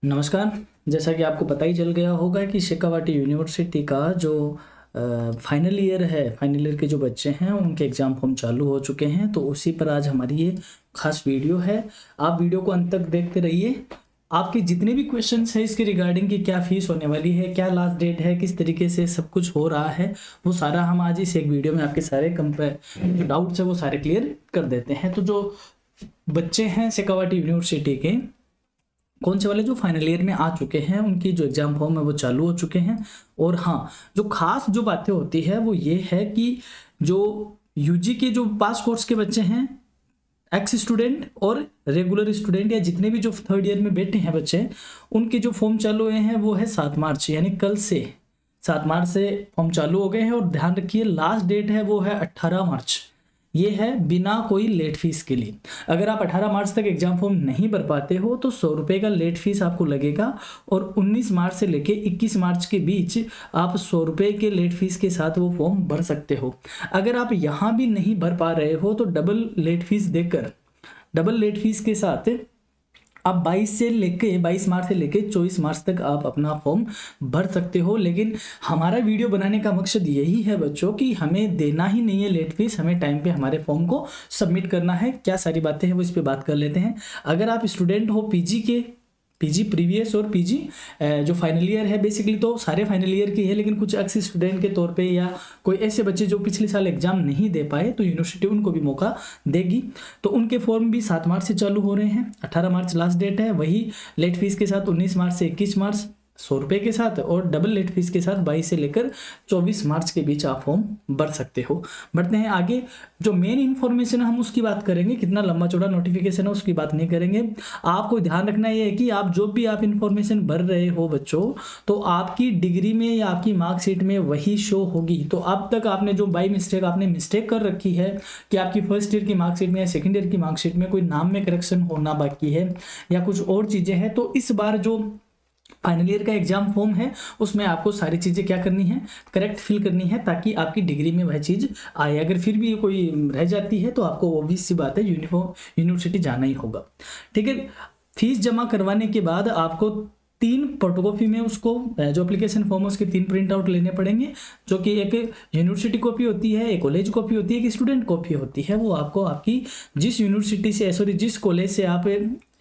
नमस्कार। जैसा कि आपको पता ही चल गया होगा कि शेखावाटी यूनिवर्सिटी का जो फाइनल ईयर है, फाइनल ईयर के जो बच्चे हैं उनके एग्ज़ाम फॉर्म चालू हो चुके हैं। तो उसी पर आज हमारी ये खास वीडियो है। आप वीडियो को अंत तक देखते रहिए। आपके जितने भी क्वेश्चंस हैं इसके रिगार्डिंग कि क्या फीस होने वाली है, क्या लास्ट डेट है, किस तरीके से सब कुछ हो रहा है, वो सारा हम आज इस एक वीडियो में आपके सारे जो डाउट्स है वो सारे क्लियर कर देते हैं। तो जो बच्चे हैं शेखावाटी यूनिवर्सिटी के कौन से वाले जो फाइनल ईयर में आ चुके हैं उनकी जो एग्ज़ाम फॉर्म है वो चालू हो चुके हैं। और हाँ, जो खास जो बातें होती है वो ये है कि जो यूजी के जो पास कोर्स के बच्चे हैं, एक्स स्टूडेंट और रेगुलर स्टूडेंट या जितने भी जो थर्ड ईयर में बैठे हैं बच्चे, उनके जो फॉर्म चालू हुए हैं वो है 7 मार्च, यानी कल से 7 मार्च से फॉर्म चालू हो गए हैं। और ध्यान रखिए लास्ट डेट है वो है 18 मार्च। ये है बिना कोई लेट फीस के लिए। अगर आप 18 मार्च तक एग्जाम फॉर्म नहीं भर पाते हो तो 100 रुपये का लेट फीस आपको लगेगा। और 19 मार्च से लेके 21 मार्च के बीच आप 100 रुपये के लेट फीस के साथ वो फॉर्म भर सकते हो। अगर आप यहाँ भी नहीं भर पा रहे हो तो डबल लेट फीस के साथ आप 22 मार्च से लेके 24 मार्च तक आप अपना फॉर्म भर सकते हो। लेकिन हमारा वीडियो बनाने का मकसद यही है बच्चों कि हमें देना ही नहीं है लेट फीस, हमें टाइम पे हमारे फॉर्म को सबमिट करना है। क्या सारी बातें हैं वो इस पे बात कर लेते हैं। अगर आप स्टूडेंट हो पीजी प्रीवियस और पीजी जो फाइनल ईयर है, बेसिकली तो सारे फाइनल ईयर की है, लेकिन कुछ एक्स स्टूडेंट के तौर पे या कोई ऐसे बच्चे जो पिछले साल एग्जाम नहीं दे पाए तो यूनिवर्सिटी उनको भी मौका देगी। तो उनके फॉर्म भी 7 मार्च से चालू हो रहे हैं। 18 मार्च लास्ट डेट है, वही लेट फीस के साथ 19 मार्च से 21 मार्च 100 रुपये के साथ, और डबल लेट फीस के साथ 22 से लेकर 24 मार्च के बीच आप फॉर्म भर सकते हो। बढ़ते हैं आगे। जो मेन इन्फॉर्मेशन है हम उसकी बात करेंगे, कितना लंबा चौड़ा नोटिफिकेशन है उसकी बात नहीं करेंगे। आपको ध्यान रखना ये है कि आप जो भी आप इन्फॉर्मेशन भर रहे हो बच्चों, तो आपकी डिग्री में या आपकी मार्कशीट में वही शो होगी। तो अब तक आपने जो बाई मिस्टेक आपने मिस्टेक कर रखी है कि आपकी फर्स्ट ईयर की मार्कशीट में या सेकेंड ईयर की मार्कशीट में कोई नाम में करेक्शन होना बाकी है या कुछ और चीज़ें हैं, तो इस बार जो फाइनल ईयर का एग्जाम फॉर्म है उसमें आपको सारी चीज़ें क्या करनी है, करेक्ट फिल करनी है, ताकि आपकी डिग्री में वह चीज़ आए। अगर फिर भी कोई रह जाती है तो आपको ऑब्वियस सी बात है यूनिवर्सिटी जाना ही होगा। ठीक है। फीस जमा करवाने के बाद आपको 3 फोटोकॉपी में उसको जो एप्लीकेशन फॉर्म है उसके 3 प्रिंट आउट लेने पड़ेंगे, जो कि एक यूनिवर्सिटी कॉपी होती है, एक कॉलेज कॉपी होती है, एक स्टूडेंट कॉपी होती है। वो आपको आपकी जिस यूनिवर्सिटी से जिस कॉलेज से आप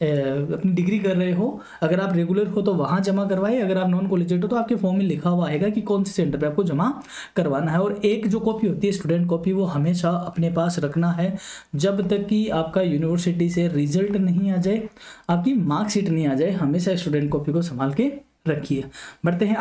अपनी डिग्री कर रहे हो, अगर आप रेगुलर हो तो वहाँ जमा करवाए, अगर आप नॉन कॉलेजिएट हो तो आपके फॉर्म में लिखा हुआ आएगा कि कौन से सेंटर पे आपको जमा करवाना है। और एक जो कॉपी होती है स्टूडेंट कॉपी, वो हमेशा अपने पास रखना है जब तक कि आपका यूनिवर्सिटी से रिजल्ट नहीं आ जाए, आपकी मार्कशीट नहीं आ जाए। हमेशा स्टूडेंट कॉपी को संभाल के रखिए। बढ़ते हैं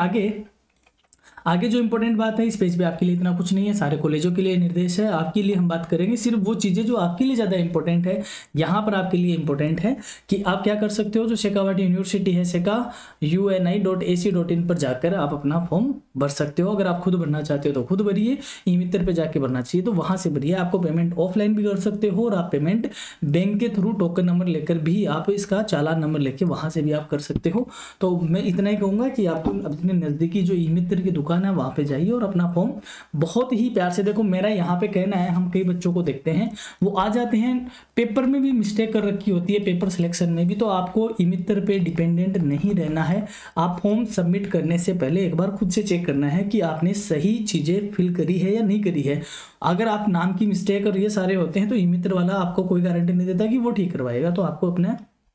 आगे जो इंपॉर्टेंट बात है, इस पेज पे आपके लिए इतना कुछ नहीं है, सारे कॉलेजों के लिए निर्देश है। आपके लिए हम बात करेंगे सिर्फ वो चीज़ें जो आपके लिए ज़्यादा इंपॉर्टेंट है। यहाँ पर आपके लिए इंपॉर्टेंट है कि आप क्या कर सकते हो। जो शेखावाटी यूनिवर्सिटी है, shekha.uni.ac.in पर जाकर आप अपना फॉर्म भर सकते हो। अगर आप खुद भरना चाहते हो तो खुद भरिए, ई मित्र पर जाके भरना चाहिए तो वहाँ से भरिए। आपको पेमेंट ऑफलाइन भी कर सकते हो और आप पेमेंट बैंक के थ्रू टोकन नंबर लेकर भी आप इसका चालान नंबर लेके वहाँ से भी आप कर सकते हो। तो मैं इतना ही कहूँगा कि आपको अपने नज़दीकी जो ई मित्र की दुकान है वहाँ पे जाइए और अपना फॉर्म बहुत ही प्यार से देखो। मेरा यहाँ पे कहना है, हम कई बच्चों को देखते हैं वो आ जाते हैं, पेपर में भी मिस्टेक कर रखी होती है, पेपर सिलेक्शन में भी। तो आपको ई मित्र पे डिपेंडेंट नहीं रहना है। आप फॉर्म सबमिट करने से पहले एक बार खुद से चेक करना है कि आपने सही चीज़ें फिल करी है या नहीं करी है। अगर आप नाम की मिस्टेक और ये सारे होते हैं तो ई मित्र वाला आपको कोई गारंटी नहीं देता कि वो ठीक करवाएगा। तो आपको अपने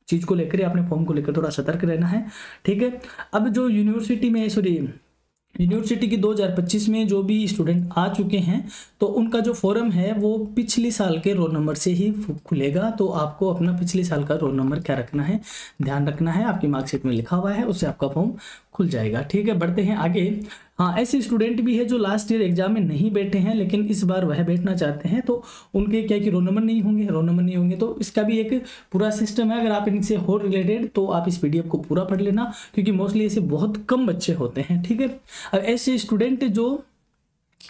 चीज़ को लेकर या अपने फॉर्म को लेकर थोड़ा सतर्क रहना है। ठीक है। अब जो यूनिवर्सिटी की 2025 में जो भी स्टूडेंट आ चुके हैं तो उनका जो फॉर्म है वो पिछले साल के रोल नंबर से ही खुलेगा। तो आपको अपना पिछले साल का रोल नंबर क्या रखना है, ध्यान रखना है। आपकी मार्कशीट में लिखा हुआ है, उससे आपका फॉर्म खुल जाएगा। ठीक है। बढ़ते हैं आगे। हाँ, ऐसे स्टूडेंट भी है जो लास्ट ईयर एग्जाम में नहीं बैठे हैं लेकिन इस बार वह बैठना चाहते हैं, तो उनके क्या कि रोल नंबर नहीं होंगे। तो इसका भी एक पूरा सिस्टम है। अगर आप इनसे हो रिलेटेड तो आप इस PDF को पूरा पढ़ लेना, क्योंकि मोस्टली ऐसे बहुत कम बच्चे होते हैं। ठीक है। अब ऐसे स्टूडेंट जो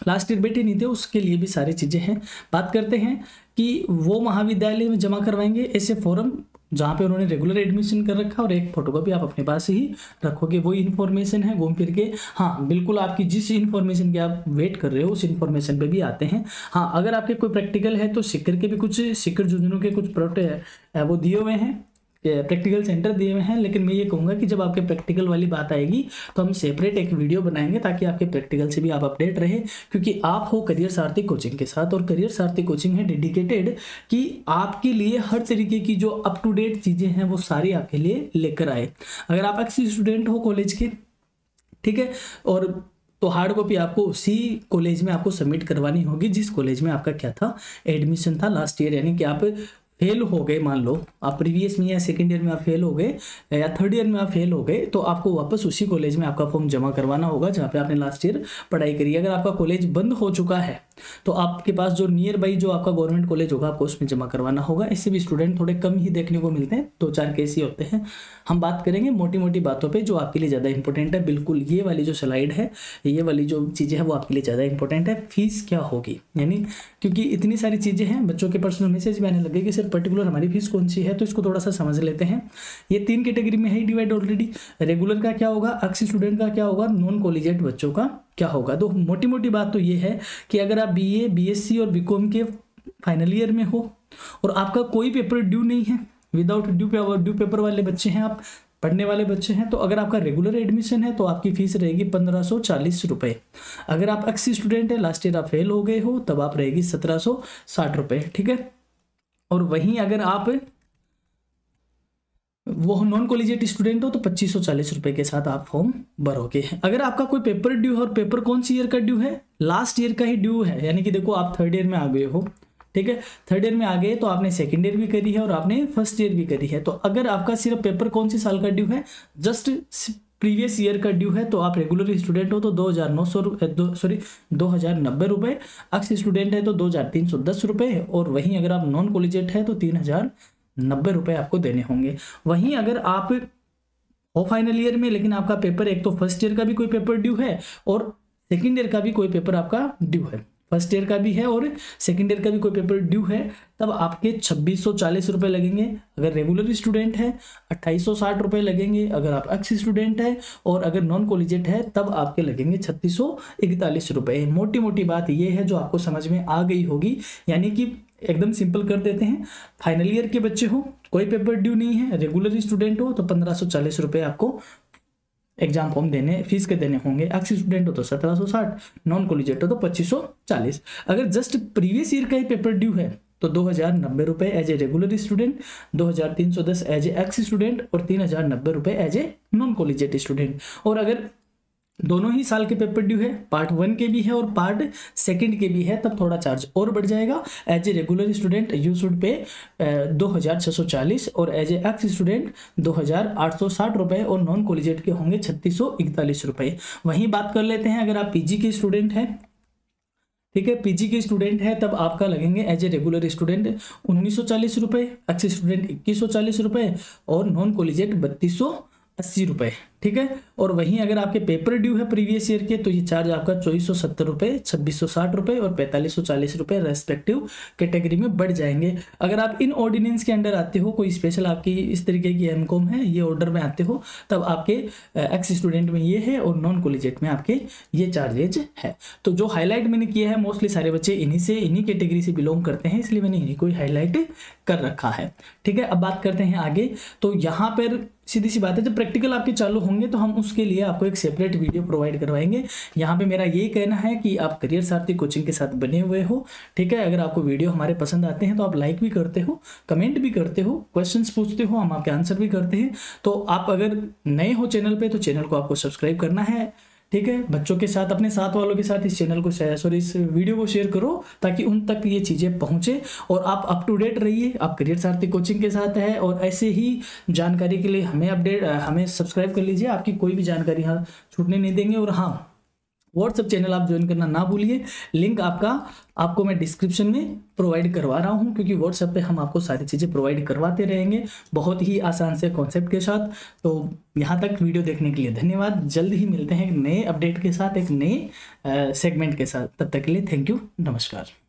लास्ट ईयर बैठे नहीं थे उसके लिए भी सारी चीज़ें हैं। बात करते हैं कि वो महाविद्यालय में जमा करवाएंगे ऐसे फॉर्म जहाँ पे उन्होंने रेगुलर एडमिशन कर रखा, और एक फोटोकॉपी आप अपने पास ही रखोगे। वो इन्फॉर्मेशन है घूम फिर के। हाँ बिल्कुल, आपकी जिस इन्फॉर्मेशन की आप वेट कर रहे हो उस इन्फॉर्मेशन पे भी आते हैं। हाँ, अगर आपके कोई प्रैक्टिकल है तो सिक्कर के भी कुछ सिक्कर योजनाओं के कुछ प्रोडक्ट वो दिए हुए हैं प्रैक्टिकल सेंटर दिए हुए हैं, लेकिन मैं ये कहूँगा कि जब आपके प्रैक्टिकल वाली बात आएगी तो हम सेपरेट एक वीडियो बनाएंगे ताकि आपके प्रैक्टिकल से भी आप अपडेट रहे, क्योंकि आप हो करियर सारथी कोचिंग के साथ, और करियर सारथी कोचिंग है डेडिकेटेड कि आपके लिए हर तरीके की जो अप टू डेट चीज़ें हैं वो सारी आपके लिए लेकर आए। अगर आप एक्स स्टूडेंट हो कॉलेज के, ठीक है, और तो हार्ड कॉपी आपको उसी कॉलेज में आपको सबमिट करवानी होगी जिस कॉलेज में आपका क्या था, एडमिशन था लास्ट ईयर। यानी कि आप फेल हो गए, मान लो आप प्रीवियस में या सेकेंड ईयर में आप फेल हो गए या थर्ड ईयर में आप फेल हो गए, तो आपको वापस उसी कॉलेज में आपका फॉर्म जमा करवाना होगा जहाँ पे आपने लास्ट ईयर पढ़ाई करी। अगर आपका कॉलेज बंद हो चुका है तो आपके पास जो नियर बाई जो आपका गवर्नमेंट कॉलेज होगा आपको उसमें जमा करवाना होगा। इससे भी स्टूडेंट थोड़े कम ही देखने को मिलते हैं, 2-4 केस ही होते हैं। हम बात करेंगे मोटी मोटी बातों पे जो आपके लिए ज़्यादा इंपॉर्टेंट है। बिल्कुल ये वाली जो स्लाइड है, ये वाली जो चीज़ें हैं वो आपके लिए ज़्यादा इंपॉर्टेंट है। फीस क्या होगी, यानी क्योंकि इतनी सारी चीज़ें हैं, बच्चों के पर्सनल मैसेज भी आने लगे कि सर पर्टिकुलर हमारी फीस कौन सी है, तो इसको थोड़ा सा समझ लेते हैं। ये 3 कैटेगरी में है डिवाइड ऑलरेडी। रेगुलर का क्या होगा, एक्स स्टूडेंट का क्या होगा, नॉन कॉलेजिएट बच्चों का क्या होगा। तो मोटी मोटी बात तो ये है कि अगर आप बीए, बीएससी और बीकॉम के फाइनल ईयर में हो और आपका कोई पेपर ड्यू नहीं है, विदाउट ड्यू पेपर वाले बच्चे हैं, आप पढ़ने वाले बच्चे हैं, तो अगर आपका रेगुलर एडमिशन है तो आपकी फीस रहेगी 1540 रुपये। अगर आप एक्स स्टूडेंट है, लास्ट ईयर आप फेल हो गए हो, तब आप रहेगी 1760 रुपये, ठीक है। और वहीं अगर आप वो नॉन कॉलेजिएट स्टूडेंट हो तो 2540 रुपये के साथ आप फॉर्म भरोगे। अगर आपका कोई पेपर ड्यू है, और पेपर कौन सी ईयर का ड्यू है, लास्ट ईयर का ही ड्यू है, यानी कि देखो आप थर्ड ईयर में आ गए हो, ठीक है, थर्ड ईयर में आ गए तो आपने सेकंड ईयर भी करी है और आपने फर्स्ट ईयर भी करी है। तो अगर आपका सिर्फ पेपर कौन सी साल का ड्यू है, जस्ट प्रीवियस ईयर का ड्यू है, तो आप रेगुलर स्टूडेंट हो तो 2090 रुपये, एक्स स्टूडेंट है तो 2310 रुपये, और वहीं अगर आप नॉन कॉलेजिएट है तो 3090 रुपये आपको देने होंगे। वहीं अगर आप हो फाइनल ईयर में, लेकिन आपका पेपर एक तो फर्स्ट ईयर का भी कोई पेपर ड्यू है और सेकेंड ईयर का भी कोई पेपर आपका ड्यू है, फर्स्ट ईयर का भी है और सेकेंड ईयर का भी कोई पेपर ड्यू है, तब आपके 2640 रुपये लगेंगे। अगर रेगुलर स्टूडेंट है 2860 रुपये लगेंगे, अगर आप एक्स स्टूडेंट है और अगर नॉन कॉलेजिएट है तब आपके लगेंगे 3641 रुपये। मोटी मोटी बात ये है जो आपको समझ में आ गई होगी। यानी कि एकदम सिंपल कर देते हैं, फाइनल ईयर के बच्चे हो, कोई पेपर ड्यू नहीं है, रेगुलर स्टूडेंट हो तो 1540 रुपये आपको एग्जाम फॉर्म देने, फीस के देने होंगे। एक्स स्टूडेंट हो तो 1760, नॉन कॉलेजिएट हो तो 2540। अगर जस्ट प्रीवियस ईयर का ही पेपर ड्यू है तो 2090 रुपये as a regular student, 2310 as a ex student और 3090 रुपये as a non collegiate student. और अगर दोनों ही साल के पेपर ड्यू है, पार्ट 1 के भी है और पार्ट 2 के भी है, तब थोड़ा चार्ज और बढ़ जाएगा। As a regular student you should pay 2640 और एज ए एक्स स्टूडेंट 2860 रुपये, और नॉन कॉलेजिएट के होंगे 3641 रुपये। वहीं बात कर लेते हैं, अगर आप पीजी के स्टूडेंट हैं, ठीक है, पीजी के स्टूडेंट है, तब आपका लगेंगे एज ए रेगुलर स्टूडेंट 1940 रुपये, एक्स स्टूडेंट 2140 रुपये और नॉन कॉलेजिएट 3280 रुपये, ठीक है। और वहीं अगर आपके पेपर ड्यू है प्रीवियस ईयर के तो ये चार्ज आपका 2470 रुपये, 2660 रुपये और 4540 रुपये रेस्पेक्टिव कैटेगरी में बढ़ जाएंगे। अगर आप इन ऑर्डिनेंस के अंडर आते हो, कोई स्पेशल आपकी इस तरीके की एमकॉम है, ये ऑर्डर में आते हो, तब आपके एक्स स्टूडेंट में ये है और नॉन कॉलेजिएट में आपके ये चार्जेज है। तो जो हाईलाइट मैंने किया है, मोस्टली सारे बच्चे इन्हीं कैटेगरी से बिलोंग करते हैं, इसलिए मैंने इन्हीं को हाईलाइट कर रखा है, ठीक है। अब बात करते हैं आगे। तो यहाँ पर सीधी सी बात है, जब प्रैक्टिकल आपके चालू होंगे तो हम उसके लिए आपको एक सेपरेट वीडियो प्रोवाइड करवाएंगे। यहाँ पे मेरा यही कहना है कि आप करियर सारथी कोचिंग के साथ बने हुए हो, ठीक है। अगर आपको वीडियो हमारे पसंद आते हैं तो आप लाइक भी करते हो, कमेंट भी करते हो, क्वेश्चंस पूछते हो, हम आपके आंसर भी करते हैं। तो आप अगर नए हो चैनल पे तो चैनल को आपको सब्सक्राइब करना है, ठीक है। बच्चों के साथ, अपने साथ वालों के साथ इस चैनल को इस वीडियो को शेयर करो ताकि उन तक ये चीज़ें पहुंचे और आप अप टू डेट रहिए। आप करियर सारथी कोचिंग के साथ है और ऐसे ही जानकारी के लिए हमें सब्सक्राइब कर लीजिए। आपकी कोई भी जानकारी यहाँ छूटने नहीं देंगे। और हाँ, व्हाट्सएप चैनल आप ज्वाइन करना ना भूलिए, लिंक आपको मैं डिस्क्रिप्शन में प्रोवाइड करवा रहा हूं, क्योंकि व्हाट्सएप पे हम आपको सारी चीज़ें प्रोवाइड करवाते रहेंगे बहुत ही आसान से कॉन्सेप्ट के साथ। तो यहाँ तक वीडियो देखने के लिए धन्यवाद। जल्द ही मिलते हैं एक नए अपडेट के साथ, एक नए सेगमेंट के साथ। तब तक के लिए थैंक यू, नमस्कार।